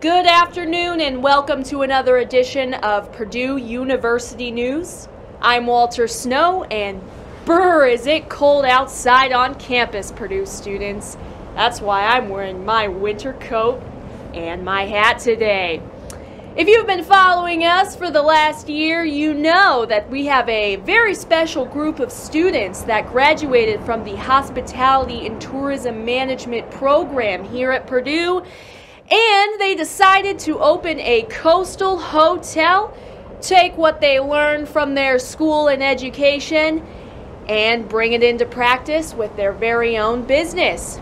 Good afternoon and welcome to another edition of Purdue University News. I'm Walter Snow and brr, is it cold outside on campus, Purdue students. That's why I'm wearing my winter coat and my hat today. If you've been following us for the last year, you know that we have a very special group of students that graduated from the Hospitality and Tourism Management program here at Purdue, and they decided to open a coastal hotel, take what they learned from their school and education, and bring it into practice with their very own business.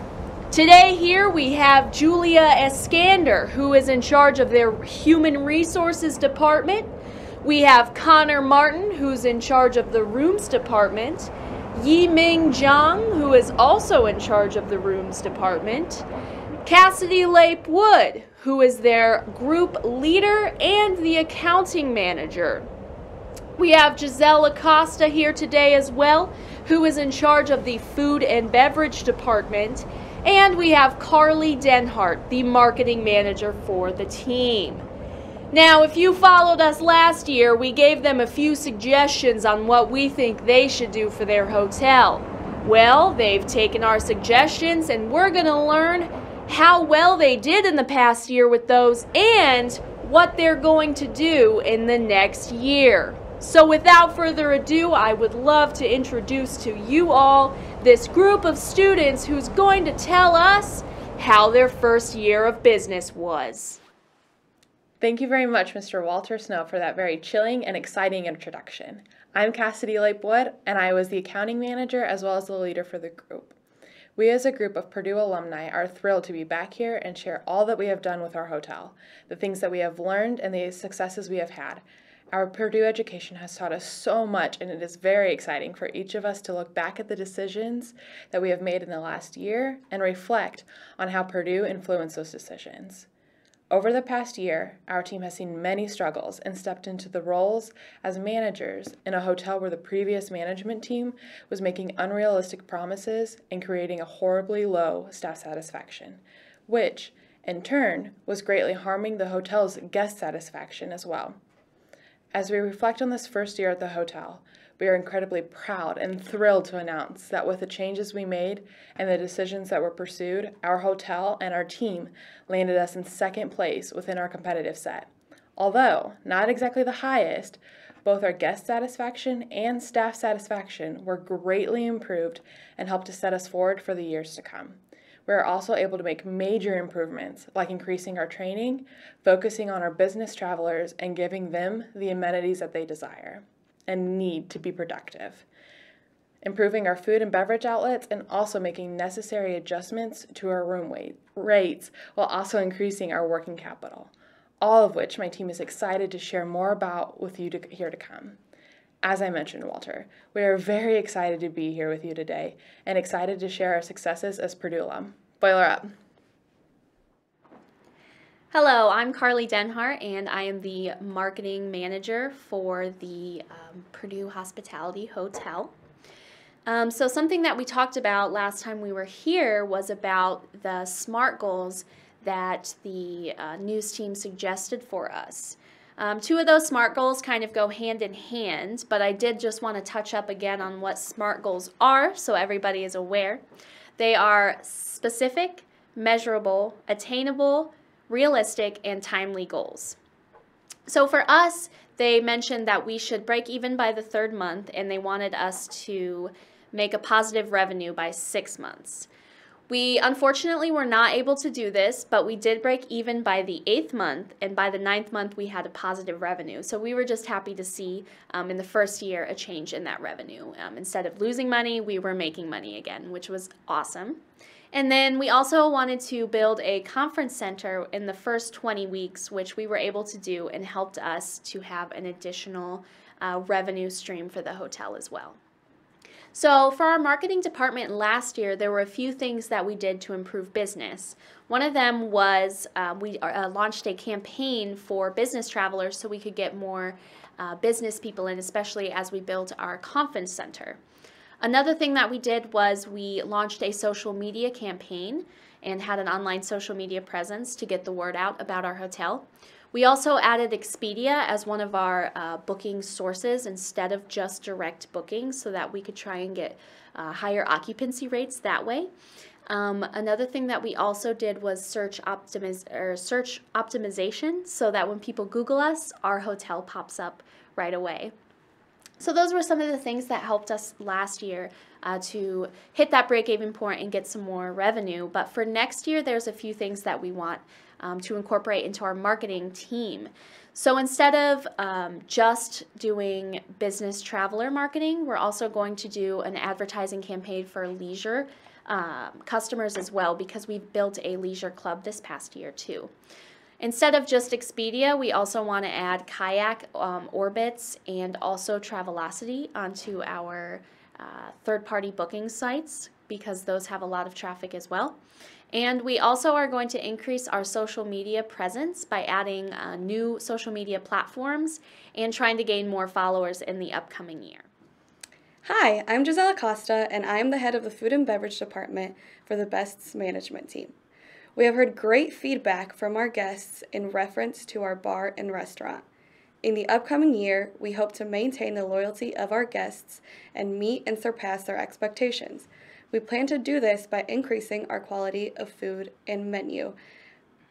Today here we have Julia Eskander, who is in charge of their Human Resources Department. We have Connor Martin, who's in charge of the Rooms Department. Yi-Ming Zhang, who is also in charge of the Rooms Department. Cassidy Lape Wood, who is their group leader and the accounting manager. We have Giselle Acosta here today as well, who is in charge of the food and beverage department. And we have Carly Denhart, the marketing manager for the team. Now, if you followed us last year, we gave them a few suggestions on what we think they should do for their hotel. Well, they've taken our suggestions and we're going to learn how well they did in the past year with those and what they're going to do in the next year. So without further ado, I would love to introduce to you all this group of students who's going to tell us how their first year of business was. Thank you very much, Mr. Walter Snow, for that very chilling and exciting introduction. I'm Cassidy Lapewood, and I was the accounting manager as well as the leader for the group. We as a group of Purdue alumni are thrilled to be back here and share all that we have done with our hotel, the things that we have learned and the successes we have had. Our Purdue education has taught us so much, and it is very exciting for each of us to look back at the decisions that we have made in the last year and reflect on how Purdue influenced those decisions. Over the past year, our team has seen many struggles and stepped into the roles as managers in a hotel where the previous management team was making unrealistic promises and creating a horribly low staff satisfaction, which, in turn, was greatly harming the hotel's guest satisfaction as well. As we reflect on this first year at the hotel, we are incredibly proud and thrilled to announce that with the changes we made and the decisions that were pursued, our hotel and our team landed us in second place within our competitive set. Although not exactly the highest, both our guest satisfaction and staff satisfaction were greatly improved and helped to set us forward for the years to come. We are also able to make major improvements, like increasing our training, focusing on our business travelers, and giving them the amenities that they desire and need to be productive. Improving our food and beverage outlets, and also making necessary adjustments to our room rates, while also increasing our working capital. All of which my team is excited to share more about with you here to come. As I mentioned, Walter, we are very excited to be here with you today and excited to share our successes as Purdue alum. Boiler up. Hello, I'm Carly Denhart, and I am the marketing manager for the Purdue Hospitality Hotel. So something that we talked about last time we were here was about the SMART goals that the news team suggested for us. Two of those SMART goals kind of go hand in hand, but I did just want to touch up again on what SMART goals are so everybody is aware. They are specific, measurable, attainable, realistic, and timely goals. So for us, they mentioned that we should break even by the third month, and they wanted us to make a positive revenue by 6 months. We unfortunately were not able to do this, but we did break even by the 8th month, and by the 9th month we had a positive revenue. So we were just happy to see in the first year a change in that revenue. Instead of losing money, we were making money again, which was awesome. And then we also wanted to build a conference center in the first 20 weeks, which we were able to do and helped us to have an additional revenue stream for the hotel as well. So for our marketing department last year, there were a few things that we did to improve business. One of them was we launched a campaign for business travelers so we could get more business people in, especially as we built our conference center. Another thing that we did was we launched a social media campaign, and had an online social media presence to get the word out about our hotel. We also added Expedia as one of our booking sources instead of just direct bookings so that we could try and get higher occupancy rates that way. Another thing that we also did was search optimization so that when people Google us, our hotel pops up right away. So those were some of the things that helped us last year to hit that break-even point and get some more revenue. But for next year, there's a few things that we want to incorporate into our marketing team. So instead of just doing business traveler marketing, we're also going to do an advertising campaign for leisure customers as well, because we've built a leisure club this past year too. Instead of just Expedia, we also want to add Kayak, Orbitz, and also Travelocity onto our third-party booking sites because those have a lot of traffic as well. And we also are going to increase our social media presence by adding new social media platforms and trying to gain more followers in the upcoming year. Hi, I'm Giselle Acosta, and I am the head of the Food and Beverage Department for the Best's management team. We have heard great feedback from our guests in reference to our bar and restaurant. In the upcoming year, we hope to maintain the loyalty of our guests and meet and surpass their expectations. We plan to do this by increasing our quality of food and menu.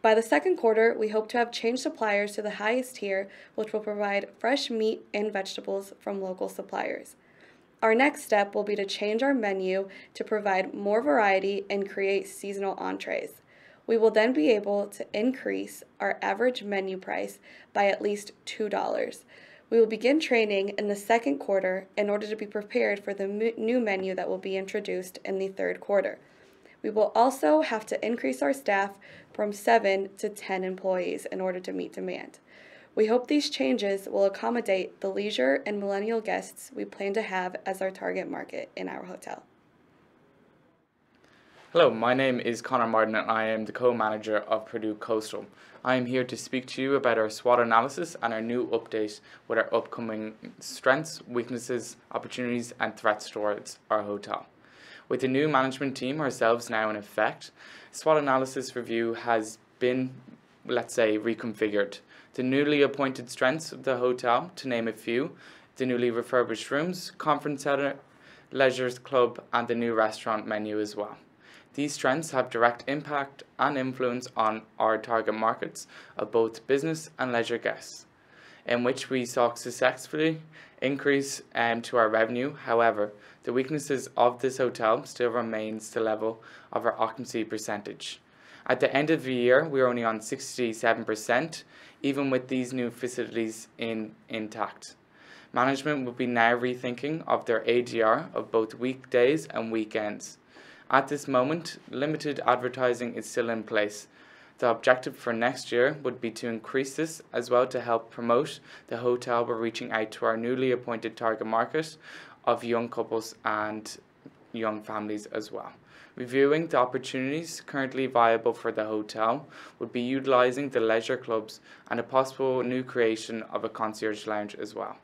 By the second quarter, we hope to have changed suppliers to the highest tier, which will provide fresh meat and vegetables from local suppliers. Our next step will be to change our menu to provide more variety and create seasonal entrees. We will then be able to increase our average menu price by at least $2. We will begin training in the second quarter in order to be prepared for the new menu that will be introduced in the third quarter. We will also have to increase our staff from 7 to 10 employees in order to meet demand. We hope these changes will accommodate the leisure and millennial guests we plan to have as our target market in our hotel. Hello, my name is Connor Martin and I am the co-manager of Purdue Coastal. I am here to speak to you about our SWOT analysis and our new update with our upcoming strengths, weaknesses, opportunities and threats towards our hotel. With the new management team ourselves now in effect, SWOT analysis review has been, let's say, reconfigured. The newly appointed strengths of the hotel, to name a few, the newly refurbished rooms, conference center, leisure club and the new restaurant menu as well. These strengths have direct impact and influence on our target markets of both business and leisure guests, in which we saw successfully increase to our revenue. However, the weaknesses of this hotel still remains the level of our occupancy percentage. At the end of the year, we are only on 67%, even with these new facilities intact. Management will be now rethinking of their ADR of both weekdays and weekends. At this moment, limited advertising is still in place. The objective for next year would be to increase this as well to help promote the hotel by reaching out to our newly appointed target market of young couples and young families as well. Reviewing the opportunities currently viable for the hotel would be utilizing the leisure clubs and a possible new creation of a concierge lounge as well.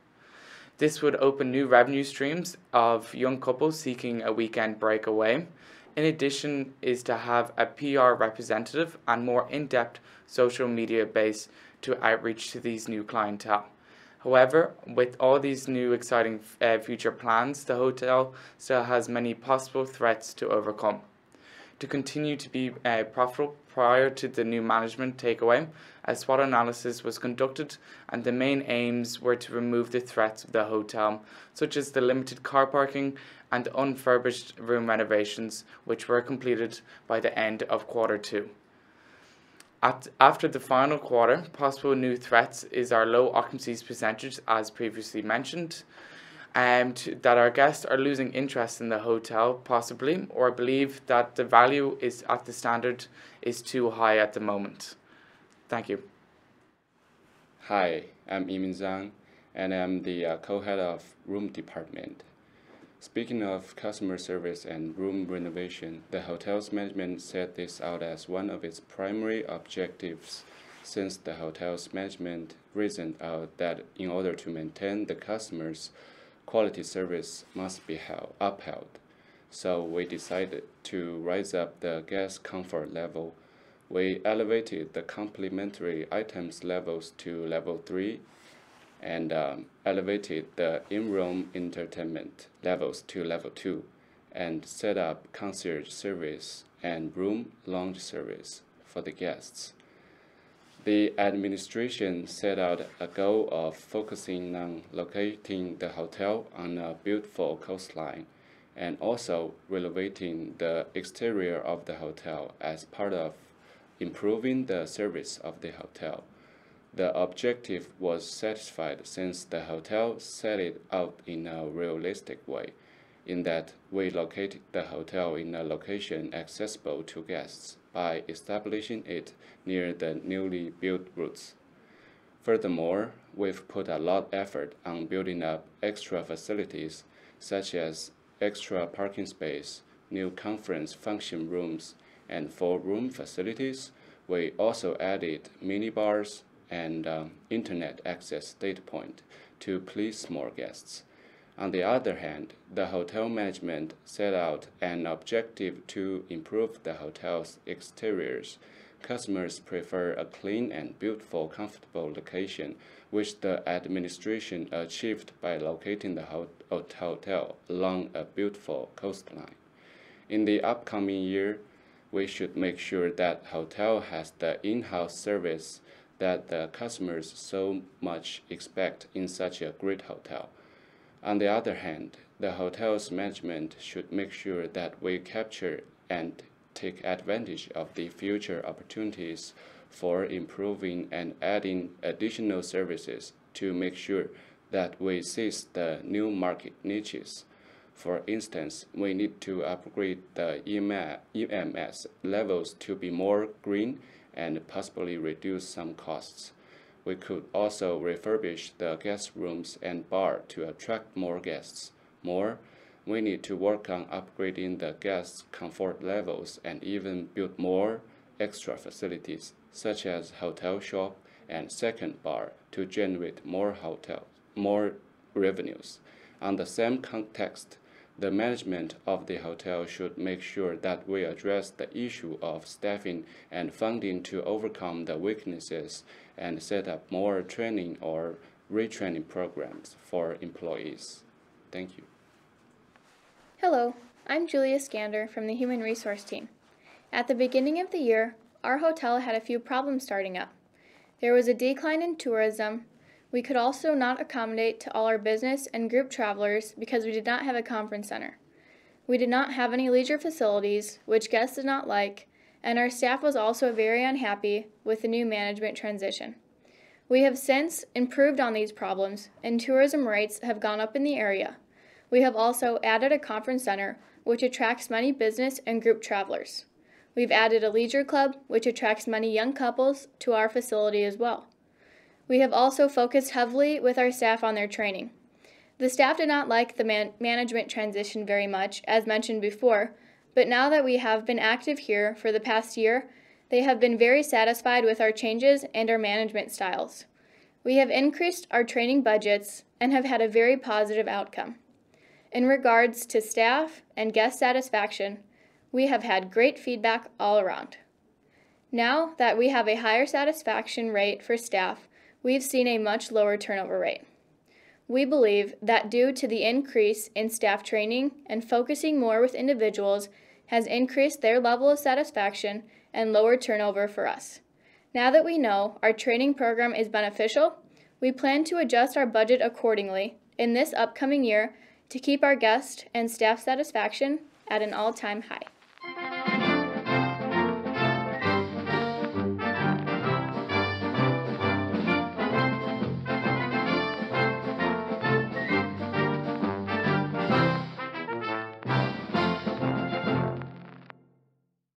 This would open new revenue streams of young couples seeking a weekend breakaway. In addition is to have a PR representative and more in-depth social media base to outreach to these new clientele. However, with all these new exciting future plans, the hotel still has many possible threats to overcome. To continue to be profitable prior to the new management takeaway, a SWOT analysis was conducted and the main aims were to remove the threats of the hotel, such as the limited car parking and unfurbished room renovations, which were completed by the end of quarter 2. After the final quarter, possible new threats is our low occupancy percentage, as previously mentioned, that our guests are losing interest in the hotel, possibly, or believe that the value is at the standard is too high at the moment. Thank you. Hi, I'm Yimin Zhang, and I'm the co-head of room department. Speaking of customer service and room renovation, the hotel's management set this out as one of its primary objectives, since the hotel's management reasoned out that in order to maintain the customer's quality service must be upheld. so we decided to rise up the guest comfort level. We elevated the complimentary items levels to level 3 and elevated the in-room entertainment levels to level 2 and set up concierge service and room lounge service for the guests. The administration set out a goal of focusing on locating the hotel on a beautiful coastline and also renovating the exterior of the hotel as part of improving the service of the hotel. The objective was satisfied since the hotel set it out in a realistic way, in that we located the hotel in a location accessible to guests by establishing it near the newly built routes. Furthermore, we've put a lot of effort on building up extra facilities such as extra parking space, new conference function rooms, and for room facilities. We also added minibars and internet access data point to please more guests. On the other hand, the hotel management set out an objective to improve the hotel's exteriors. Customers prefer a clean and beautiful, comfortable location, which the administration achieved by locating the hotel along a beautiful coastline. In the upcoming year, we should make sure that hotel has the in-house service that the customers so much expect in such a great hotel. On the other hand, the hotel's management should make sure that we capture and take advantage of the future opportunities for improving and adding additional services to make sure that we seize the new market niches. For instance, we need to upgrade the EMS levels to be more green and possibly reduce some costs. We could also refurbish the guest rooms and bar to attract more guests. More, we need to work on upgrading the guests' comfort levels and even build more extra facilities, such as hotel shop and second bar, to generate more revenues. On the same context, the management of the hotel should make sure that we address the issue of staffing and funding to overcome the weaknesses and set up more training or retraining programs for employees. Thank you. Hello, I'm Julia Skander from the Human Resource Team. At the beginning of the year, our hotel had a few problems starting up. There was a decline in tourism. We could also not accommodate to all our business and group travelers because we did not have a conference center. We did not have any leisure facilities, which guests did not like, and our staff was also very unhappy with the new management transition. We have since improved on these problems, and tourism rates have gone up in the area. We have also added a conference center, which attracts many business and group travelers. We've added a leisure club, which attracts many young couples to our facility as well. We have also focused heavily with our staff on their training. The staff did not like the management transition very much, as mentioned before, but now that we have been active here for the past year, they have been very satisfied with our changes and our management styles. We have increased our training budgets and have had a very positive outcome. In regards to staff and guest satisfaction, we have had great feedback all around. Now that we have a higher satisfaction rate for staff, we've seen a much lower turnover rate. We believe that due to the increase in staff training and focusing more with individuals has increased their level of satisfaction and lower turnover for us. Now that we know our training program is beneficial, we plan to adjust our budget accordingly in this upcoming year to keep our guest and staff satisfaction at an all-time high.